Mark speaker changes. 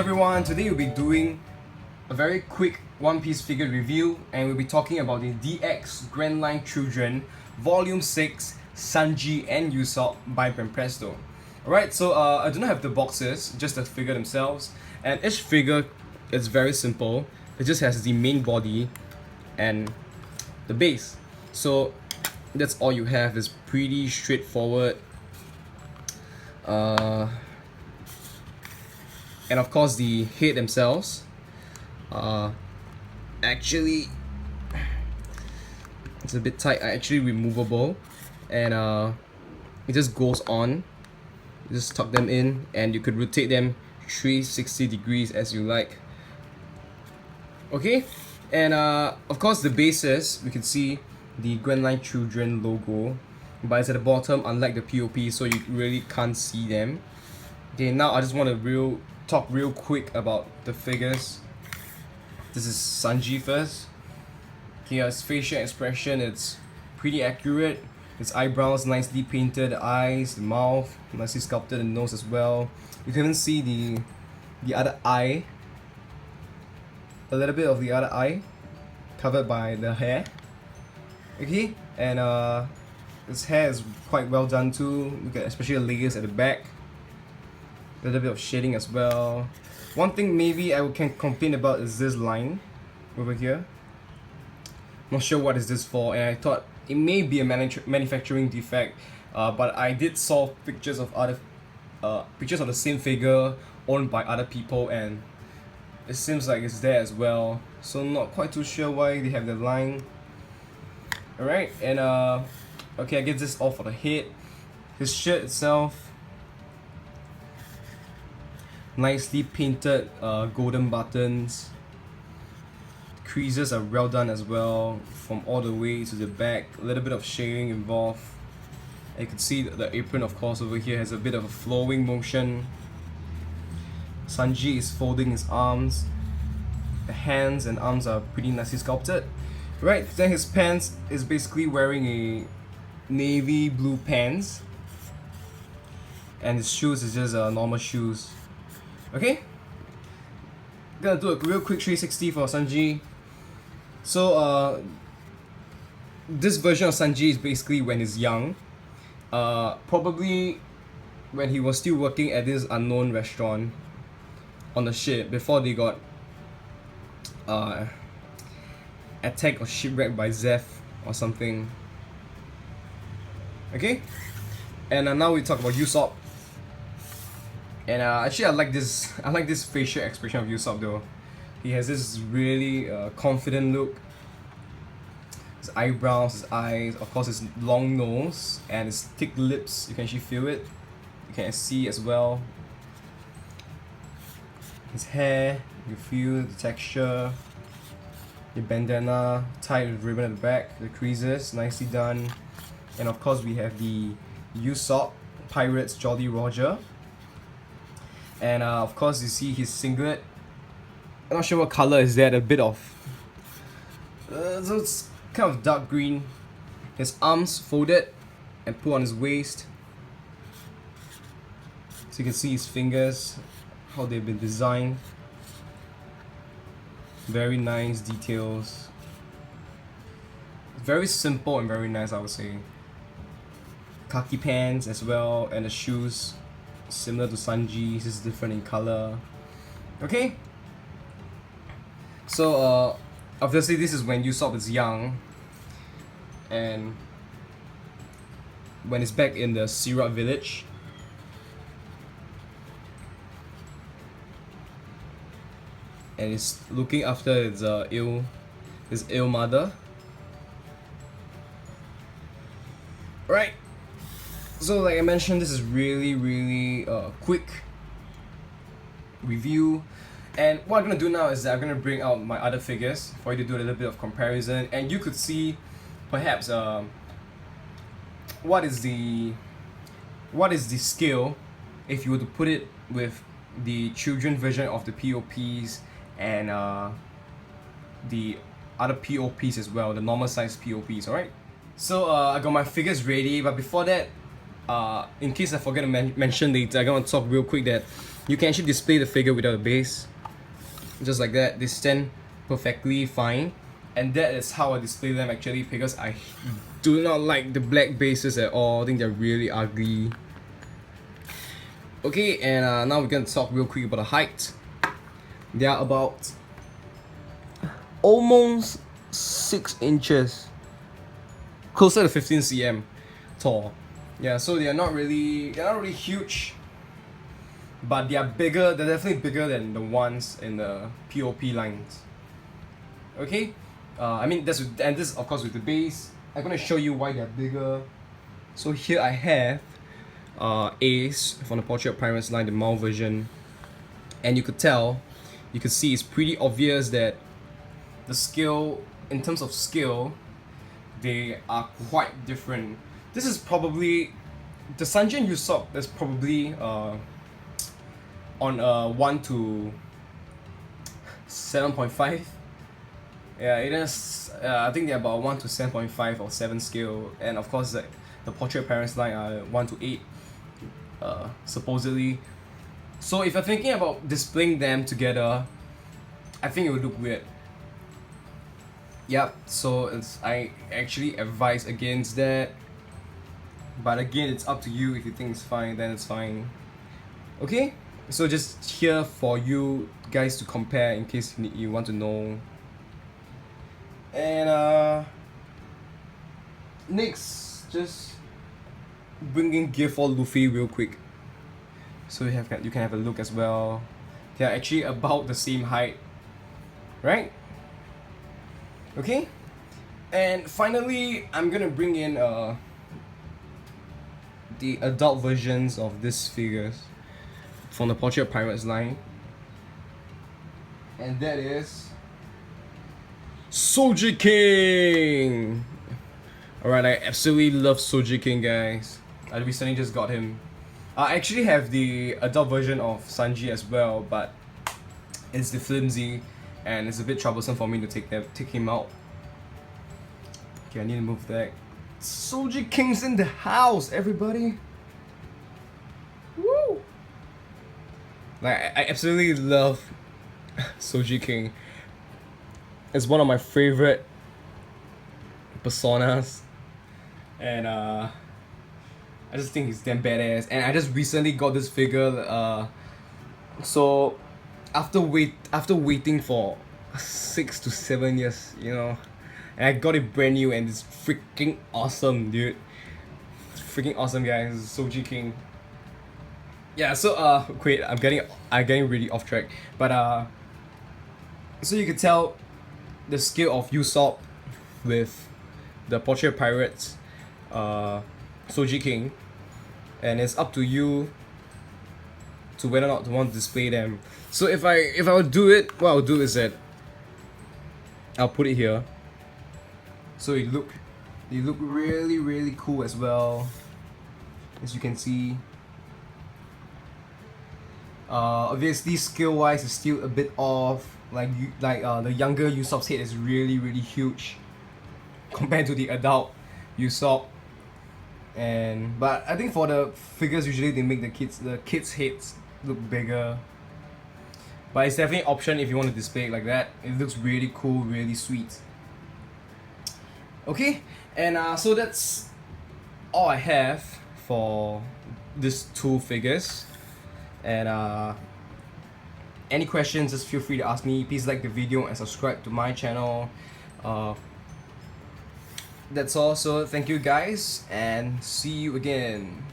Speaker 1: everyone, today we'll be doing a very quick One Piece figure review and we'll be talking about the DX Grandline Children Vol.6 SANJI and Usopp by BANPRESTO. Alright, so I do not have the boxes, just the figure themselves, and each figure is very simple. It just has the main body and the base. So that's all you have. Is pretty straightforward. And of course the head themselves actually it's a bit tight, actually removable, and it just goes on. You just tuck them in and you could rotate them 360 degrees as you like. Okay, and of course the bases, we can see the Grandline Children logo, but it's at the bottom unlike the POP, so you really can't see them. Okay, now I just want to talk real quick about the figures. This is Sanji first. Okay, his facial expression, it's pretty accurate. His eyebrows nicely painted, the eyes, the mouth nicely sculpted, the nose as well. You can even see the other eye, a little bit of the other eye covered by the hair. Okay, and his hair is quite well done too. Look at especially the layers at the back. A little bit of shading as well. One thing maybe I can complain about is this line over here. Not sure what is this for, and I thought it may be a manufacturing defect, but I did saw pictures of the same figure owned by other people, and it seems like it's there as well. So not quite too sure why they have the line. Alright, and okay, I get this all for the head. His shirt itself, nicely painted golden buttons. Creases are well done as well from all the way to the back. A little bit of shading involved. You can see the apron, of course, over here has a bit of a flowing motion. Sanji is folding his arms. The hands and arms are pretty nicely sculpted. Right, then his pants is basically wearing a navy blue pants, and his shoes is just normal shoes. Okay, gonna do a real quick 360 for Sanji. So this version of Sanji is basically when he's young, probably when he was still working at this unknown restaurant on the ship before they got attacked or shipwrecked by Zeph or something. Okay, and now we talk about Usopp. And actually, I like this facial expression of Usopp though. He has this really confident look. His eyebrows, his eyes, of course his long nose and his thick lips. You can actually feel it. You can see as well. His hair, you feel the texture. The bandana tied with ribbon at the back. The creases, nicely done. And of course we have the Usopp Pirates Jolly Roger. And of course you see his singlet. I'm not sure what color is that, a bit of so it's kind of dark green. His arms folded and put on his waist, so you can see his fingers, how they've been designed. Very nice details. Very simple and very nice, I would say. Khaki pants as well, and the shoes similar to Sanji's, is different in color. Okay, so obviously this is when Usopp is young, and when he's back in the Syrup village. And he's looking after his ill mother. Right. So like I mentioned, this is really quick review, and what I'm gonna do now is that I'm gonna bring out my other figures for you to do a little bit of comparison, and you could see perhaps what is the scale if you were to put it with the children version of the POPs and the other POPs as well, the normal size POPs. Alright, so I got my figures ready, but before that, in case I forget to mention later, I'm gonna talk real quick that you can actually display the figure without a base, just like that. They stand perfectly fine, and that is how I display them actually, because I do not like the black bases at all. I think they're really ugly. Okay, and now we're gonna talk real quick about the height. They are about almost 6 inches, closer to 15 cm tall. Yeah, so they're not really huge, but they are bigger. They're definitely bigger than the ones in the POP lines. Okay, I mean this of course with the base. I'm gonna show you why they're bigger. So here I have Ace from the Portrait of Pirates line, the male version, and you could see it's pretty obvious that the scale, in terms of scale, they are quite different. This is probably the SANJI USOPP. That's probably on a 1 to 7.5. Yeah, it is. I think they're about 1 to 7.5 or 7 scale, and of course the Portrait Parents line are 1 to 8, supposedly. So if you're thinking about displaying them together, I think it would look weird. Yep. So I actually advise against that. But again, it's up to you. If you think it's fine, then it's fine. Okay. So just here for you guys to compare in case you want to know. And next, just bringing gear for Luffy real quick, so you can have a look as well. They are actually about the same height, right? Okay, and finally, I'm gonna bring in the adult versions of these figures from the Portrait of Pirates line, and that is Soji King. Alright, I absolutely love Soji King, guys. I recently just got him. I actually have the adult version of Sanji as well, but it's the flimsy and it's a bit troublesome for me to take him out. Okay, I need to move that. Soji King's in the house, everybody. Woo! Like, I absolutely love Soji King. It's one of my favorite personas, and I just think he's damn badass. And I just recently got this figure, so after waiting for 6 to 7 years, you know, and I got it brand new, and it's freaking awesome, dude. It's freaking awesome, guys. Soji King. Yeah. So wait, I'm getting really off track, but so you could tell the scale of Usopp with the Portrait of Pirates, Soji King, and it's up to you to whether or not to want to display them. So if I would do it, what I'll do is that I'll put it here, so they look really cool as well, as you can see. Obviously scale wise it's still a bit off. The younger Usopp's head is really huge compared to the adult Usopp. But I think for the figures, usually they make the kids' heads look bigger. But it's definitely an option if you want to display it like that. It looks really cool, really sweet. Okay, and so that's all I have for these two figures. And any questions, just feel free to ask me. Please like the video and subscribe to my channel. That's all. So thank you guys, and see you again.